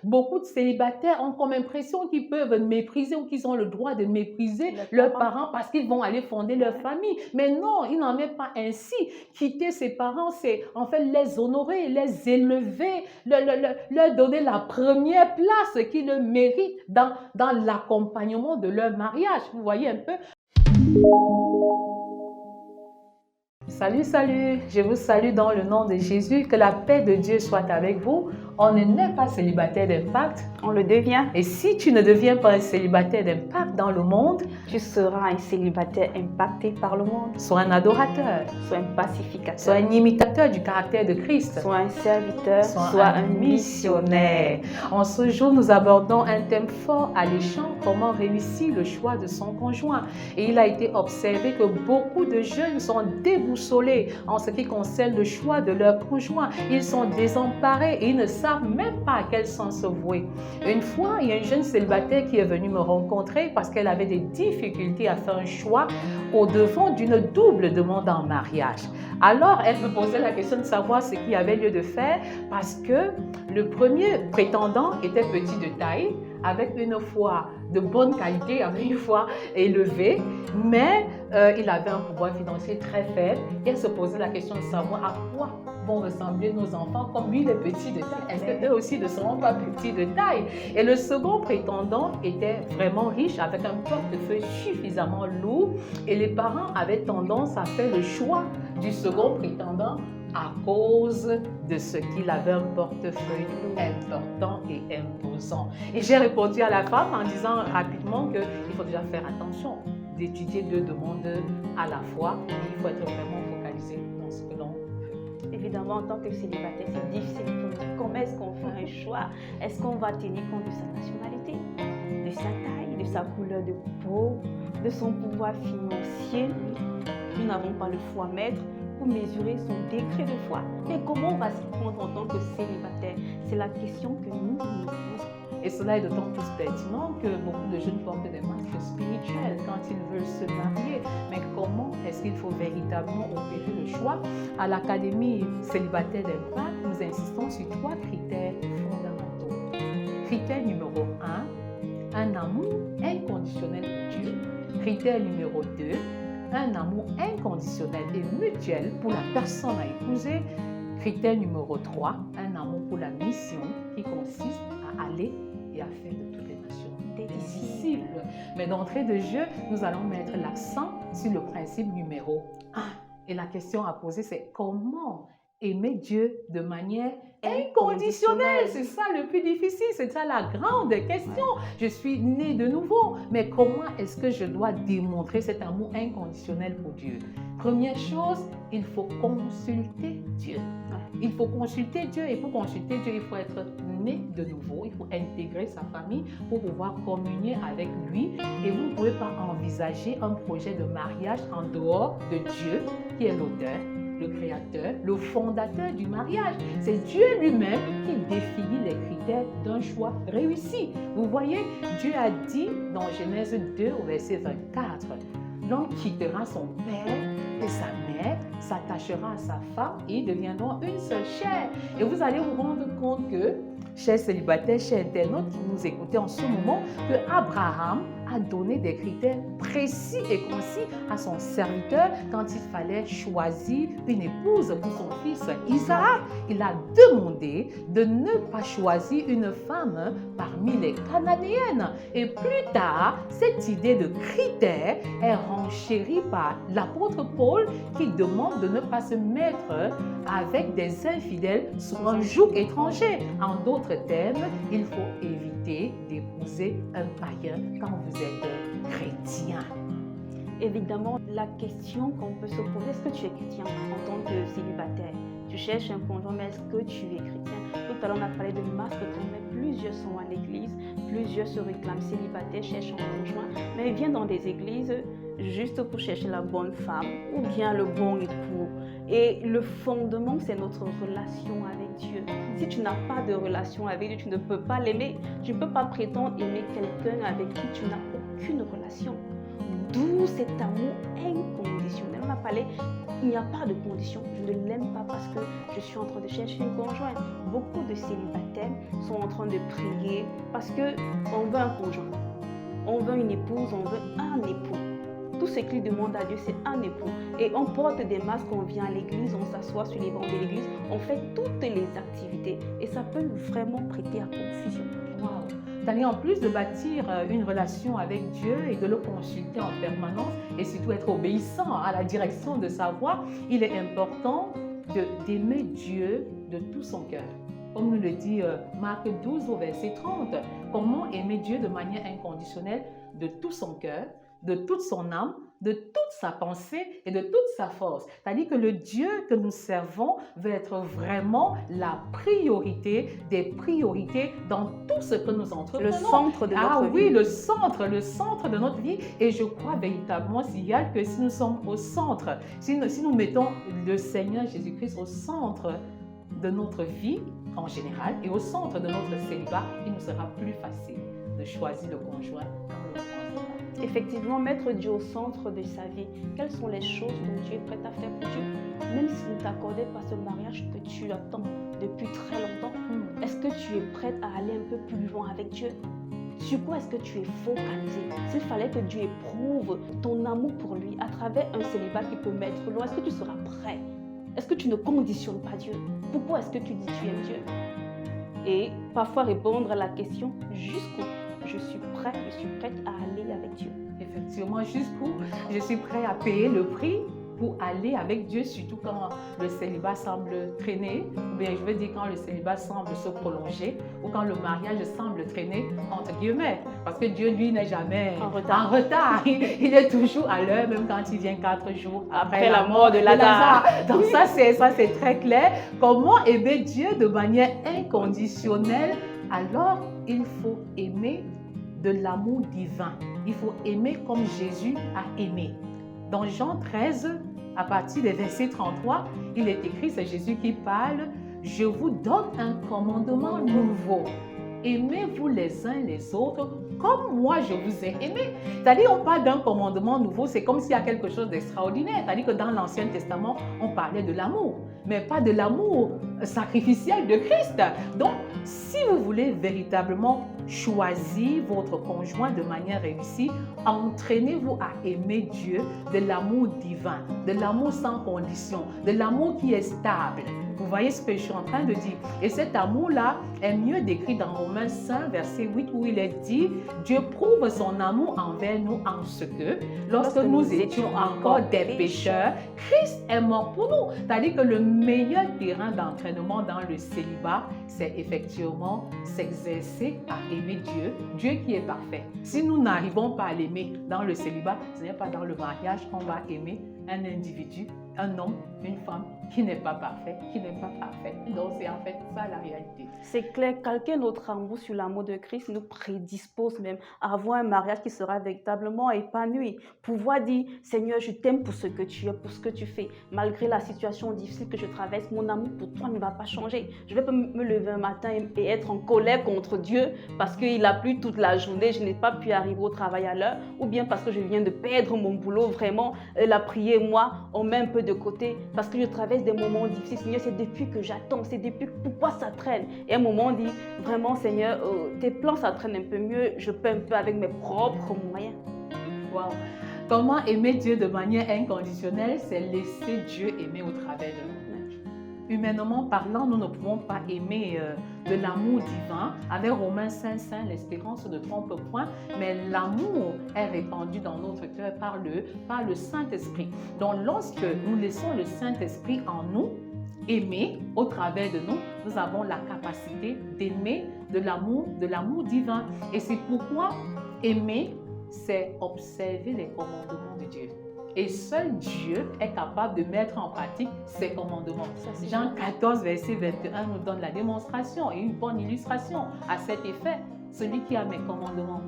beaucoup de célibataires ont comme impression qu'ils peuvent mépriser ou qu'ils ont le droit de mépriser leurs parents parce qu'ils vont aller fonder leur famille. Mais non, il n'en est pas ainsi. Quitter ses parents, c'est en fait les honorer, les élever, leur donner la première place qu'ils le méritent dans l'accompagnement de leur mariage. Vous voyez un peu? Salut, salut, je vous salue dans le nom de Jésus, que la paix de Dieu soit avec vous. On n'est pas célibataire d'impact, On le devient. et si tu ne deviens pas un célibataire d'impact dans le monde, Tu seras un célibataire impacté par le monde. sois un adorateur, Sois un pacificateur. sois un imitateur du caractère de Christ, Sois un serviteur. sois un missionnaire. En ce jour, nous abordons un thème fort alléchant, comment réussir le choix de son conjoint. Et il a été observé que beaucoup de jeunes sont déboussolés en ce qui concerne le choix de leur conjoint. Ils sont désemparés et ils ne savent même pas à quel sens se vouer. Une fois, il y a une jeune célibataire qui est venue me rencontrer parce qu'elle avait des difficultés à faire un choix au-devant d'une double demande en mariage. Alors, elle me posait la question de savoir ce qu'il y avait lieu de faire parce que le premier prétendant était petit de taille, avec une foi de bonne qualité, avec une foi élevée, mais il avait un pouvoir financier très faible. Et elle se posait la question de savoir à quoi vont ressembler nos enfants comme lui, les petits de taille. Est-ce qu'eux aussi ne seront pas petits de taille? Et le second prétendant était vraiment riche, avec un portefeuille suffisamment lourd. Et les parents avaient tendance à faire le choix du second prétendant à cause de ce qu'il avait un portefeuille important et imposant. Et j'ai répondu à la femme en disant rapidement qu'il faut déjà faire attention d'étudier deux demandes à la fois. Et il faut être vraiment focalisé dans ce que l'on veut. Évidemment, en tant que célibataire, c'est difficile pour nous. Comment est-ce qu'on fait un choix? Est-ce qu'on va tenir compte de sa nationalité, de sa taille, de sa couleur de peau, de son pouvoir financier? Nous n'avons pas le foi-mètre pour mesurer son décret de foi. Mais comment on va s'y prendre en tant que célibataire? C'est la question que nous nous posons. Et cela est d'autant plus pertinent que beaucoup de jeunes portent des masques spirituels quand ils veulent se marier. Mais comment est-ce qu'il faut véritablement opérer le choix? À l'Académie célibataire d'impact, nous insistons sur 3 critères fondamentaux. Critère numéro 1, un amour inconditionnel pour Dieu. Critère numéro 2, un amour inconditionnel et mutuel pour la personne à épouser. Critère numéro 3, un amour pour la mission qui consiste à aller et à faire de toutes les nations des disciples. Mais d'entrée de jeu, nous allons mettre l'accent sur le principe numéro 1. Et la question à poser, c'est comment aimer Dieu de manière inconditionnelle? C'est ça le plus difficile, c'est ça la grande question. Je suis né de nouveau, mais comment est-ce que je dois démontrer cet amour inconditionnel pour Dieu? Première chose, il faut consulter Dieu. Il faut consulter Dieu, et pour consulter Dieu, il faut être né de nouveau, il faut intégrer sa famille pour pouvoir communier avec lui. Et vous ne pouvez pas envisager un projet de mariage en dehors de Dieu, qui est l'auteur, le créateur, le fondateur du mariage. C'est Dieu lui-même qui définit les critères d'un choix réussi. Vous voyez, Dieu a dit dans Genèse 2 au verset 24, l'homme quittera son père et sa mère, s'attachera à sa femme et ils deviendront une seule chair. Et vous allez vous rendre compte que, chers célibataires, chers internautes qui nous écoutez en ce moment, que Abraham a donné des critères précis et concis à son serviteur quand il fallait choisir une épouse pour son fils Isaac. Il a demandé de ne pas choisir une femme parmi les Cananéennes. Et plus tard, cette idée de critères est renchérie par l'apôtre Paul qui demande de ne pas se mettre avec des infidèles sur un joug étranger. En d'autres termes, il faut éviter d'épouser un païen quand vous êtes chrétien. Évidemment, la question qu'on peut se poser, est-ce que tu es chrétien en tant que célibataire? Tu cherches un conjoint, mais est-ce que tu es chrétien? Tout à l'heure, on a parlé de masse chrétienne, mais plusieurs sont à l'église, plusieurs se réclament célibataires, cherchent un conjoint, mais ils viennent dans des églises juste pour chercher la bonne femme ou bien le bon époux. Et le fondement, c'est notre relation avec Dieu. Si tu n'as pas de relation avec Dieu, tu ne peux pas l'aimer. Tu ne peux pas prétendre aimer quelqu'un avec qui tu n'as aucune relation. D'où cet amour inconditionnel. On a parlé il n'y a pas de condition. Je ne l'aime pas parce que je suis en train de chercher une conjointe. Beaucoup de célibataires sont en train de prier parce qu'on veut un conjoint. On veut une épouse, on veut un époux. Tout ce qu'ils demandent à Dieu, c'est un époux. Et on porte des masques, on vient à l'église, on s'assoit sur les bancs de l'église, on fait toutes les activités. Et ça peut vraiment prêter à confusion. Wow. En plus de bâtir une relation avec Dieu et de le consulter en permanence et surtout être obéissant à la direction de sa voix, il est important d'aimer Dieu de tout son cœur. Comme nous le dit Marc 12 au verset 30, comment aimer Dieu de manière inconditionnelle de tout son cœur, de toute son âme, de toute sa pensée et de toute sa force. C'est-à-dire que le Dieu que nous servons veut être vraiment la priorité des priorités dans tout ce que nous entreprenons. Le centre de notre vie. Ah oui, le centre de notre vie. Et je crois véritablement, Sigal, que si nous sommes au centre, si nous mettons le Seigneur Jésus-Christ au centre de notre vie en général et au centre de notre célibat, il nous sera plus facile de choisir le conjoint dans le conjoint. Effectivement, mettre Dieu au centre de sa vie. Quelles sont les choses que Dieu est prêt à faire pour Dieu? Même s'il ne t'accordait pas ce mariage que tu attends depuis très longtemps, est-ce que tu es prête à aller un peu plus loin avec Dieu? Sur quoi est-ce que tu es focalisé? S'il fallait que Dieu éprouve ton amour pour lui à travers un célibat qui peut mettre loin, est-ce que tu seras prêt? Est-ce que tu ne conditionnes pas Dieu? Pourquoi est-ce que tu dis tu aimes Dieu? Et parfois répondre à la question jusqu'où je suis prête à aller avec Dieu. Effectivement, jusqu'où je suis prêt à payer le prix pour aller avec Dieu, surtout quand le célibat semble traîner, ou bien je veux dire quand le célibat semble se prolonger, ou quand le mariage semble traîner, entre guillemets. Parce que Dieu, lui, n'est jamais en retard. Il est toujours à l'heure, même quand il vient 4 jours après la mort de Lazare. Donc ça, c'est très clair. Comment aimer Dieu de manière inconditionnelle? Alors, il faut aimer de l'amour divin. Il faut aimer comme Jésus a aimé. Dans Jean 13, à partir des versets 33, il est écrit, c'est Jésus qui parle, « Je vous donne un commandement nouveau. Aimez-vous les uns les autres comme moi je vous ai aimé. » C'est-à-dire, on parle d'un commandement nouveau, c'est comme s'il y a quelque chose d'extraordinaire. C'est-à-dire que dans l'Ancien Testament, on parlait de l'amour, mais pas de l'amour sacrificiel de Christ. Donc, si vous voulez véritablement choisir votre conjoint de manière réussie, entraînez-vous à aimer Dieu de l'amour divin, de l'amour sans condition, de l'amour qui est stable. Vous voyez ce que je suis en train de dire? Et cet amour-là est mieux décrit dans Romains 5, verset 8, où il est dit « Dieu prouve son amour envers nous en ce que, lorsque nous étions encore des pécheurs, Christ est mort pour nous. » C'est-à-dire que le meilleur terrain d'entraînement dans le célibat, c'est effectivement s'exercer à aimer Dieu, Dieu qui est parfait. Si nous n'arrivons pas à l'aimer dans le célibat, ce n'est pas dans le mariage qu'on va aimer un individu, un homme, une femme qui n'est pas parfait, qui n'est pas parfait. Donc c'est en fait ça la réalité. C'est clair, calquer notre amour sur l'amour de Christ nous prédispose même à avoir un mariage qui sera véritablement épanoui. Pouvoir dire, Seigneur, je t'aime pour ce que tu es, pour ce que tu fais. Malgré la situation difficile que je traverse, mon amour pour toi ne va pas changer. Je vais pas me lever un matin et être en colère contre Dieu parce qu'il a plu toute la journée, je n'ai pas pu arriver au travail à l'heure, ou bien parce que je viens de perdre mon boulot, vraiment, la prière, moi, on met un peu de côté parce que je traverse des moments difficiles. Seigneur, c'est depuis que j'attends, c'est depuis pourquoi ça traîne. Et à un moment, on dit vraiment, Seigneur, tes plans, ça traîne un peu mieux, je peux un peu avec mes propres moyens. Wow. Comment aimer Dieu de manière inconditionnelle? C'est laisser Dieu aimer au travers de nous. Humainement parlant, nous ne pouvons pas aimer de l'amour divin. Avec Romains 5,5, l'espérance ne trompe point, mais l'amour est répandu dans notre cœur par le Saint-Esprit. Donc, lorsque nous laissons le Saint-Esprit en nous, aimer au travers de nous, nous avons la capacité d'aimer de l'amour divin. Et c'est pourquoi aimer, c'est observer les commandements de Dieu. Et seul Dieu est capable de mettre en pratique ses commandements. Jean 14, verset 21 nous donne la démonstration et une bonne illustration à cet effet. Celui qui a mes commandements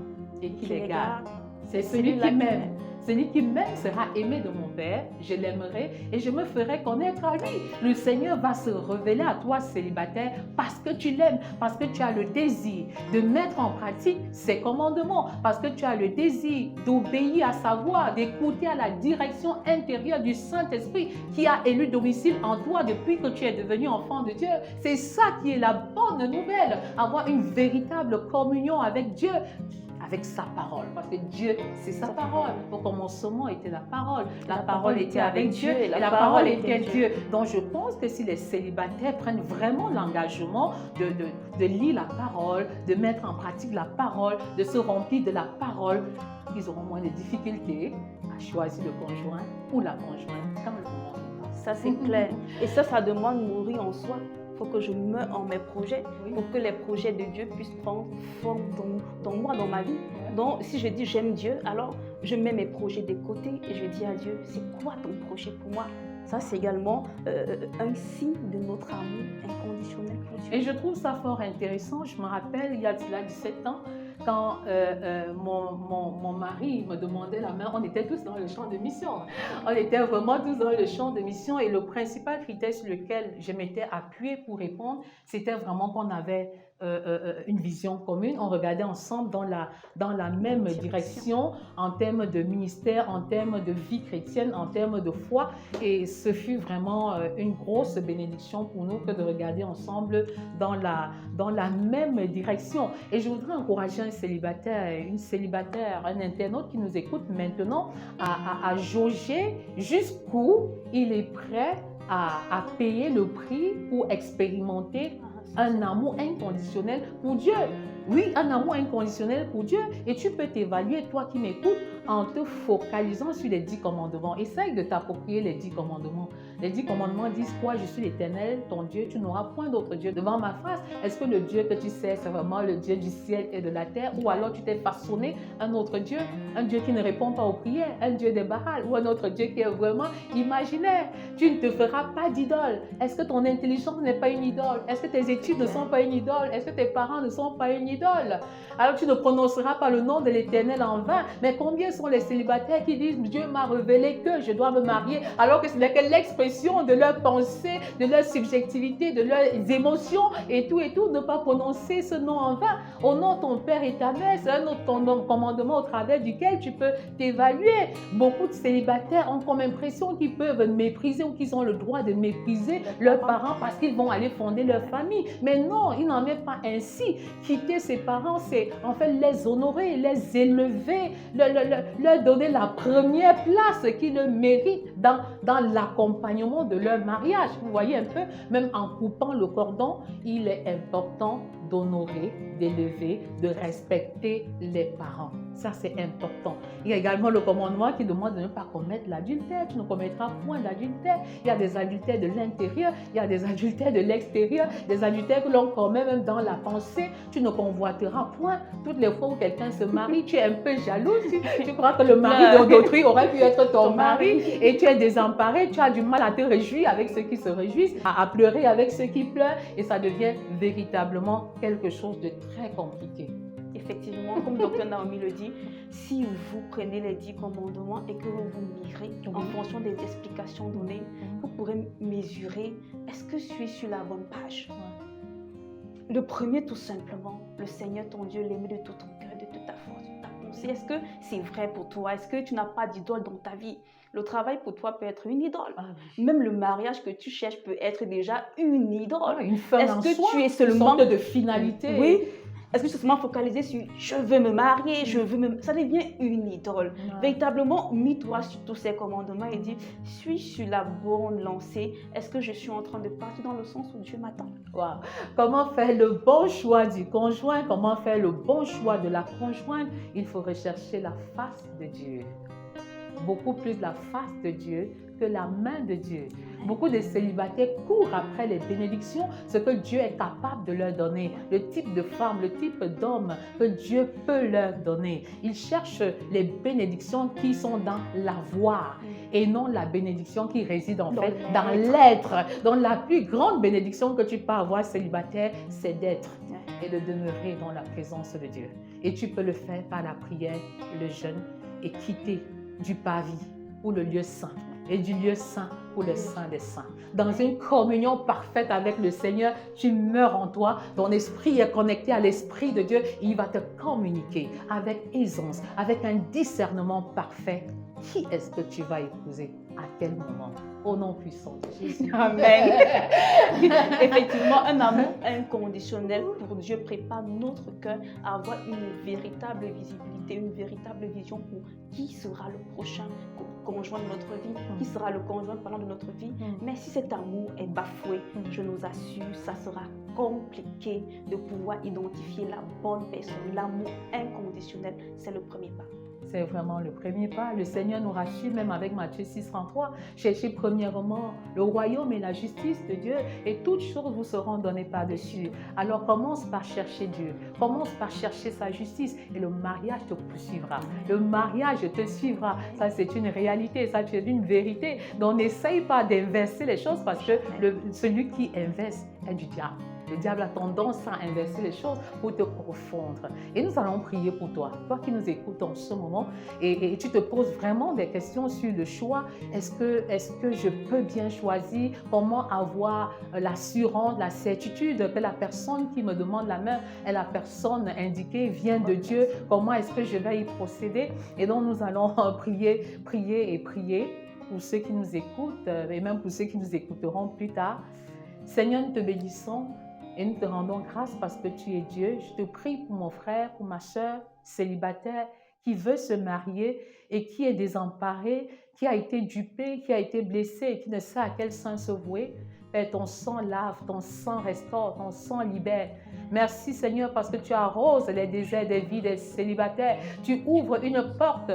et qui les garde, c'est celui qui m'aime. Celui qui m'aime sera aimé de mon Père, je l'aimerai et je me ferai connaître à lui. Le Seigneur va se révéler à toi, célibataire, parce que tu l'aimes, parce que tu as le désir de mettre en pratique ses commandements, parce que tu as le désir d'obéir à sa voix, d'écouter à la direction intérieure du Saint-Esprit qui a élu domicile en toi depuis que tu es devenu enfant de Dieu. C'est ça qui est la bonne nouvelle, avoir une véritable communion avec Dieu, avec sa parole, parce que Dieu, c'est sa parole. Au commencement était la parole. La parole était avec Dieu et la parole était Dieu. Donc je pense que si les célibataires prennent vraiment l'engagement de lire la parole, de mettre en pratique la parole, de se remplir de la parole, ils auront moins de difficultés à choisir le conjoint ou la conjointe quand le moment est passé. Ça, c'est clair. Et ça demande mourir en soi. Il faut que je meure en mes projets, pour que les projets de Dieu puissent prendre forme dans moi, dans ma vie. Donc, si je dis j'aime Dieu, alors je mets mes projets de côté et je dis à Dieu, c'est quoi ton projet pour moi? Ça, c'est également un signe de notre amour inconditionnel pour Dieu. Et je trouve ça fort intéressant. Je me rappelle, il y a 17 ans, quand mon mari me demandait la main, on était tous dans le champ de mission. On était vraiment tous dans le champ de mission et le principal critère sur lequel je m'étais appuyée pour répondre, c'était vraiment qu'on avait une vision commune. On regardait ensemble dans la même direction en termes de ministère, en termes de vie chrétienne, en termes de foi. Et ce fut vraiment une grosse bénédiction pour nous que de regarder ensemble dans la même direction. Et je voudrais encourager un célibataire, une célibataire, un internaute qui nous écoute maintenant à jauger jusqu'où il est prêt à payer le prix pour expérimenter un amour inconditionnel pour Dieu. Oui, un amour inconditionnel pour Dieu. Et tu peux t'évaluer, toi qui m'écoutes, en te focalisant sur les 10 commandements. Essaye de t'approprier les 10 commandements. Les 10 commandements disent quoi? Je suis l'Éternel, ton Dieu, tu n'auras point d'autre Dieu devant ma face. Est-ce que le Dieu que tu sais, c'est vraiment le Dieu du ciel et de la terre? Ou alors tu t'es façonné un autre Dieu, un Dieu qui ne répond pas aux prières, un Dieu des Baals, ou un autre Dieu qui est vraiment imaginaire? Tu ne te feras pas d'idole. Est-ce que ton intelligence n'est pas une idole? Est-ce que tes études ne sont pas une idole? Est-ce que tes parents ne sont pas une idole? Alors tu ne prononceras pas le nom de l'Éternel en vain. Mais combien sont les célibataires qui disent Dieu m'a révélé que je dois me marier, alors que ce n'est que l'expression de leur pensée, de leur subjectivité, de leurs émotions et tout, ne pas prononcer ce nom en vain. Au nom de ton Père éternel, c'est un autre commandement au travers duquel tu peux t'évaluer. Beaucoup de célibataires ont comme impression qu'ils peuvent mépriser ou qu'ils ont le droit de mépriser leurs parents parce qu'ils vont aller fonder leur famille. Mais non, il n'en est pas ainsi. Quitter ses parents, c'est en fait les honorer, les élever, leur donner la première place qu'ils méritent dans l'accompagnement de leur mariage. Vous voyez un peu, même en coupant le cordon, il est important d'honorer, d'élever, de respecter les parents. Ça, c'est important. Il y a également le commandement qui demande de ne pas commettre l'adultère. Tu ne commettras point d'adultère. Il y a des adultères de l'intérieur, il y a des adultères de l'extérieur, des adultères que l'on commet même dans la pensée. Tu ne convoiteras point. Toutes les fois où quelqu'un se marie, tu es un peu jaloux. Tu crois que le mari d'autrui aurait pu être ton mari et tu es désemparé. Tu as du mal à te réjouir avec ceux qui se réjouissent, à pleurer avec ceux qui pleurent et ça devient véritablement quelque chose de très compliqué. Effectivement, comme Dr Naomi le dit, si vous prenez les 10 commandements et que vous vous mirez en fonction des explications données, vous pourrez mesurer, est-ce que je suis sur la bonne page? Le premier, tout simplement, le Seigneur ton Dieu, l'aimer de tout ton cœur, de toute ta force, de ta pensée. Est-ce que c'est vrai pour toi? Est-ce que tu n'as pas d'idole dans ta vie? Le travail pour toi peut être une idole. Même le mariage que tu cherches peut être déjà une idole. Une fin en soi, tu es seulement une sorte de finalité. Oui. Est-ce que tu es seulement focalisé sur je veux me marier, ça devient une idole. Véritablement, mis-toi sur tous ces commandements et dis, suis-je sur la bonne lancée? Est-ce que je suis en train de partir dans le sens où Dieu m'attend? Wow. Comment faire le bon choix du conjoint? Comment faire le bon choix de la conjointe? Il faut rechercher la face de Dieu. Beaucoup plus la face de Dieu que la main de Dieu. Beaucoup de célibataires courent après les bénédictions, ce que Dieu est capable de leur donner, le type de femme, le type d'homme que Dieu peut leur donner. Ils cherchent les bénédictions qui sont dans l'avoir et non la bénédiction qui réside en fait dans l'être. Donc la plus grande bénédiction que tu peux avoir célibataire, c'est d'être et de demeurer dans la présence de Dieu. Et tu peux le faire par la prière, le jeûne et quitter du parvis pour le lieu saint et du lieu saint pour le saint des saints. Dans une communion parfaite avec le Seigneur, tu meurs en toi, ton esprit est connecté à l'Esprit de Dieu, il va te communiquer avec aisance, avec un discernement parfait. Qui est-ce que tu vas épouser? À quel moment? Au nom puissant de Jésus. Amen. Effectivement, un amour inconditionnel pour Dieu prépare notre cœur à avoir une véritable visibilité, une véritable vision pour qui sera le prochain conjoint de notre vie, qui sera le conjoint parlant de notre vie. Mais si cet amour est bafoué, je nous assure, ça sera compliqué de pouvoir identifier la bonne personne. L'amour inconditionnel, c'est le premier pas. C'est vraiment le premier pas. Le Seigneur nous rassure, même avec Matthieu 6,33. Cherchez premièrement le royaume et la justice de Dieu et toutes choses vous seront données par-dessus. Alors commence par chercher Dieu. Commence par chercher sa justice et le mariage te poursuivra. Le mariage te suivra. Ça, c'est une réalité. Ça, c'est une vérité. Donc, n'essaye pas d'inverser les choses parce que celui qui inverse est du diable. Le diable a tendance à inverser les choses pour te confondre. Et nous allons prier pour toi, toi qui nous écoutes en ce moment, et tu te poses vraiment des questions sur le choix. Est-ce que je peux bien choisir? Comment avoir l'assurance, la certitude que la personne qui me demande la main est la personne indiquée, vient de Dieu? Comment est-ce que je vais y procéder? Et donc nous allons prier pour ceux qui nous écoutent et même pour ceux qui nous écouteront plus tard. Seigneur, nous te bénissons. Et nous te rendons grâce parce que tu es Dieu. Je te prie pour mon frère, pour ma soeur célibataire qui veut se marier et qui est désemparé, qui a été dupé, qui a été blessé et qui ne sait à quel sang se vouer. Père, ton sang lave, ton sang restaure, ton sang libère. Merci Seigneur parce que tu arroses les déserts des vies des célibataires. Tu ouvres une porte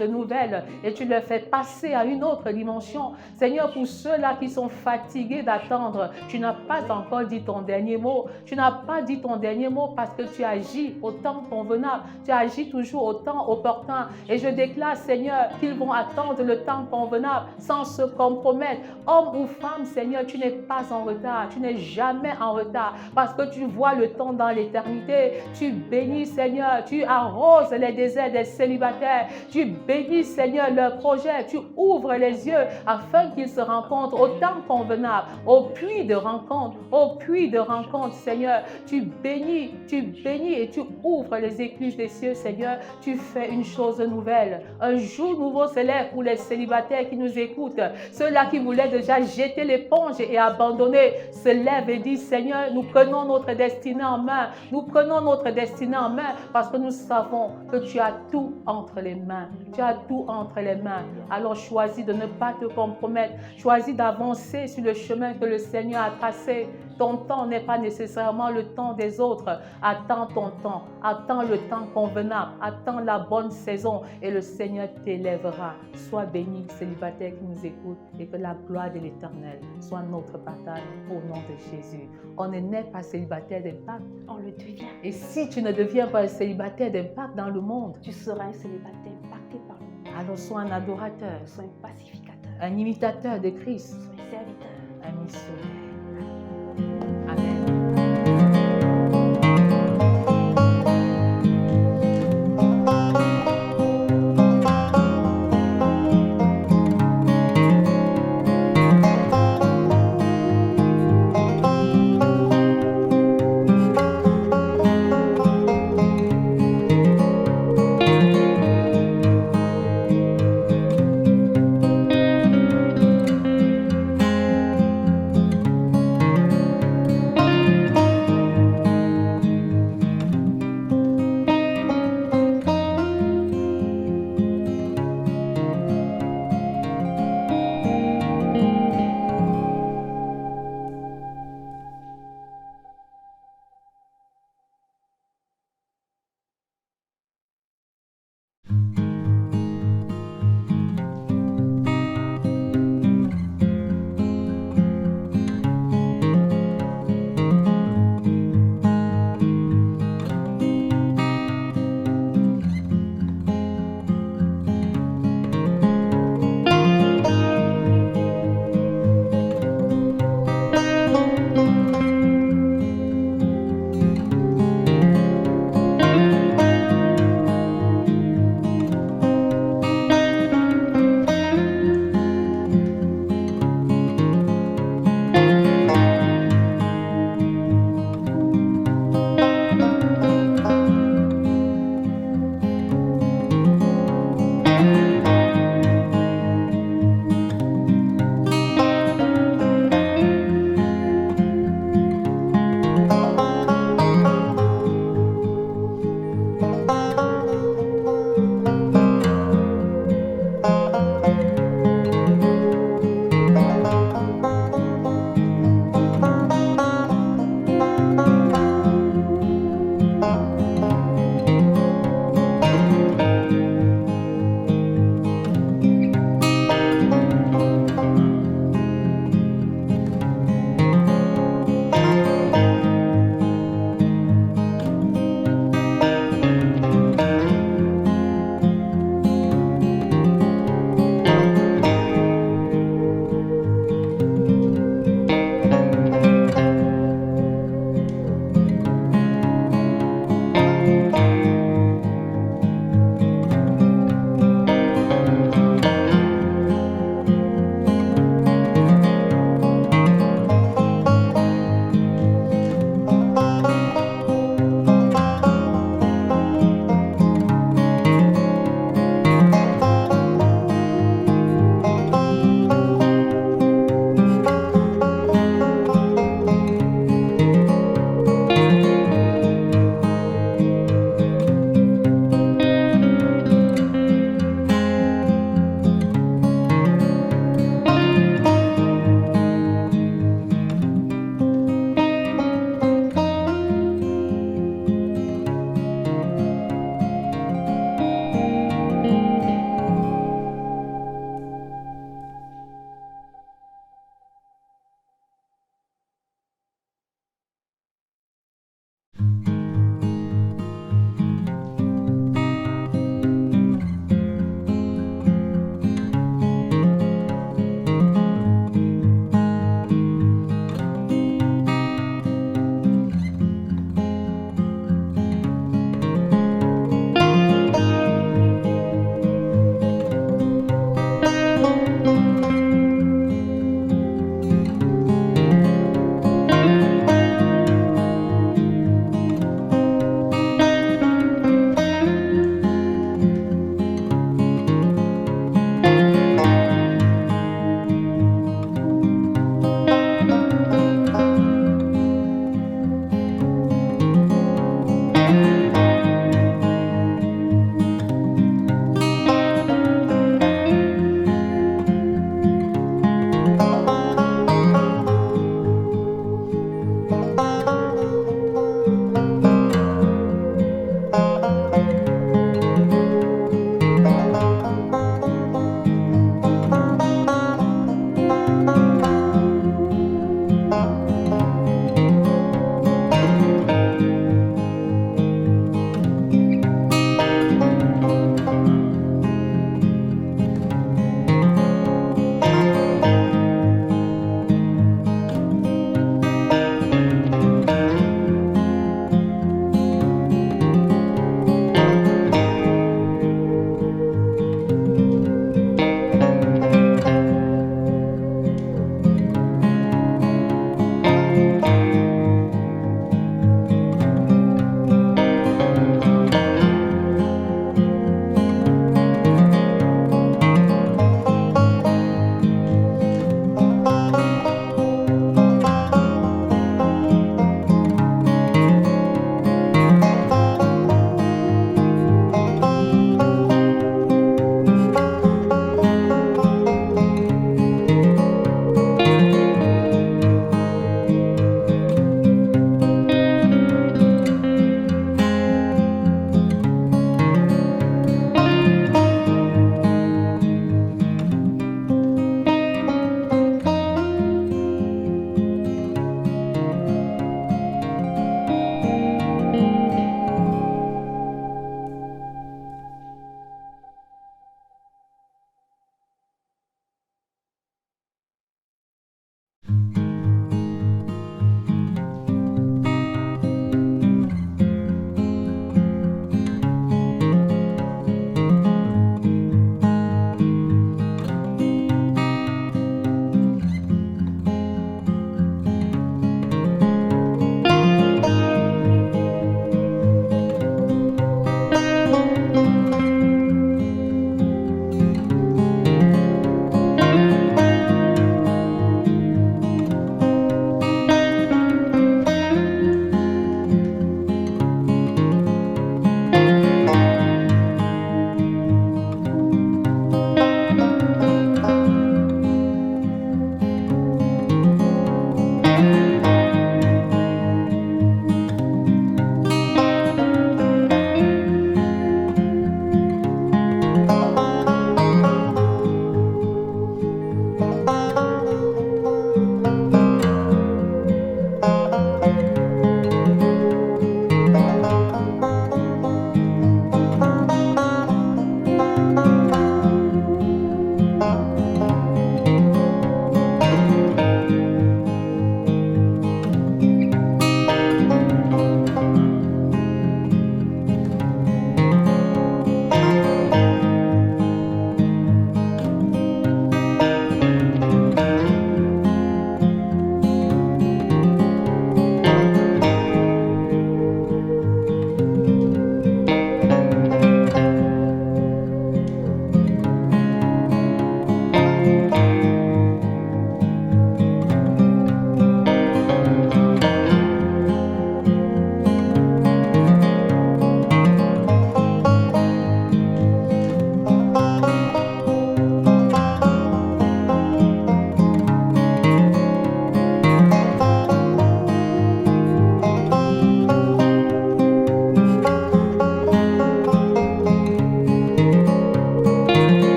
nouvelle et tu le fais passer à une autre dimension. Seigneur, pour ceux-là qui sont fatigués d'attendre, tu n'as pas encore dit ton dernier mot. Tu n'as pas dit ton dernier mot parce que tu agis au temps convenable. Tu agis toujours au temps opportun. Et je déclare, Seigneur, qu'ils vont attendre le temps convenable sans se compromettre. Homme ou femme, Seigneur, tu n'es pas en retard. Tu n'es jamais en retard. Parce que tu vois le temps dans l'éternité. Tu bénis, Seigneur. Tu arroses les déserts des célibataires. Tu bénis, Seigneur, leurs projets. Tu ouvres les yeux afin qu'ils se rencontrent au temps convenable, au puits de rencontre, Seigneur. Tu bénis et tu ouvres les écluses des cieux, Seigneur. Tu fais une chose nouvelle. Un jour nouveau se lève pour les célibataires qui nous écoutent. Ceux-là qui voulaient déjà jeter l'éponge et abandonner se lèvent et disent, Seigneur, nous prenons notre destinée en main. Nous prenons notre destinée en main parce que nous savons que tu as tout entre les mains. Tu as tout entre les mains. Alors choisis de ne pas te compromettre. Choisis d'avancer sur le chemin que le Seigneur a tracé. Ton temps n'est pas nécessairement le temps des autres. Attends ton temps. Attends le temps convenable. Attends la bonne saison et le Seigneur t'élèvera. Sois béni, célibataire qui nous écoute, et que la gloire de l'Éternel soit notre partage au nom de Jésus. On n'est pas célibataire d'impact. On le devient. Et si tu ne deviens pas un célibataire d'impact dans le monde, tu seras un célibataire impacté par le monde. Alors sois un adorateur. Sois un pacificateur. Un imitateur de Christ. Sois un serviteur. Un missionnaire.